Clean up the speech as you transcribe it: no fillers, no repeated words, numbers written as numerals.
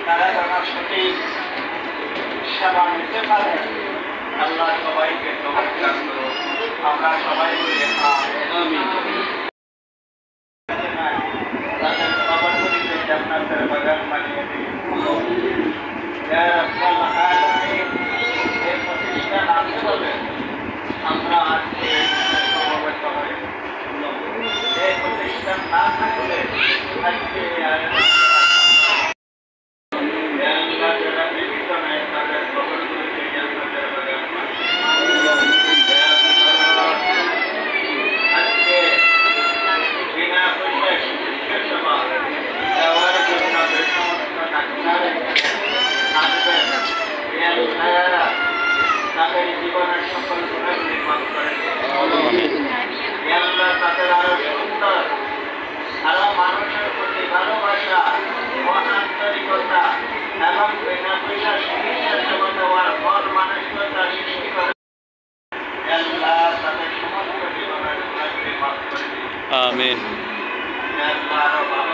তারা যেন সঠিক সেবা নিতে পারে। আল্লাহ সবাইকে তৌফিক দান করুন। আমরা সবাই বলি আমিন। তাদের কবর গুলিকে জান্নাতের বাগান বানিয়ে দিন। ইয়া রাব্বাল আলামিন, এই প্রতিষ্ঠান আসতে হবে আমরা আজকে সমবেত হয়েছি। এই প্রতিষ্ঠান না থাকলে আজকে যারা জীবিত নেই তাদের কবরগুলিকে জান্নাতের বাগান বানিয়ে আজকে বিনা পয়সায় চিকিৎসা সেবা দেওয়ার জন্য যে সমস্ত ডাক্তার আসবেন তাদের জীবনের সকল গুণের নির্মাণ করেন। তাদের আরো সুন্দর, আরো মানুষের প্রতি ভালোবাসা ও আন্তরিকতা এবং বিনা পয়সা চিকিৎসা সেবা দেওয়ার মন মানসিকতা সৃষ্টি করে তাদের সমস্ত জীবনের গুণের নির্মাণ করে দিন। আমিন। আরো ভালো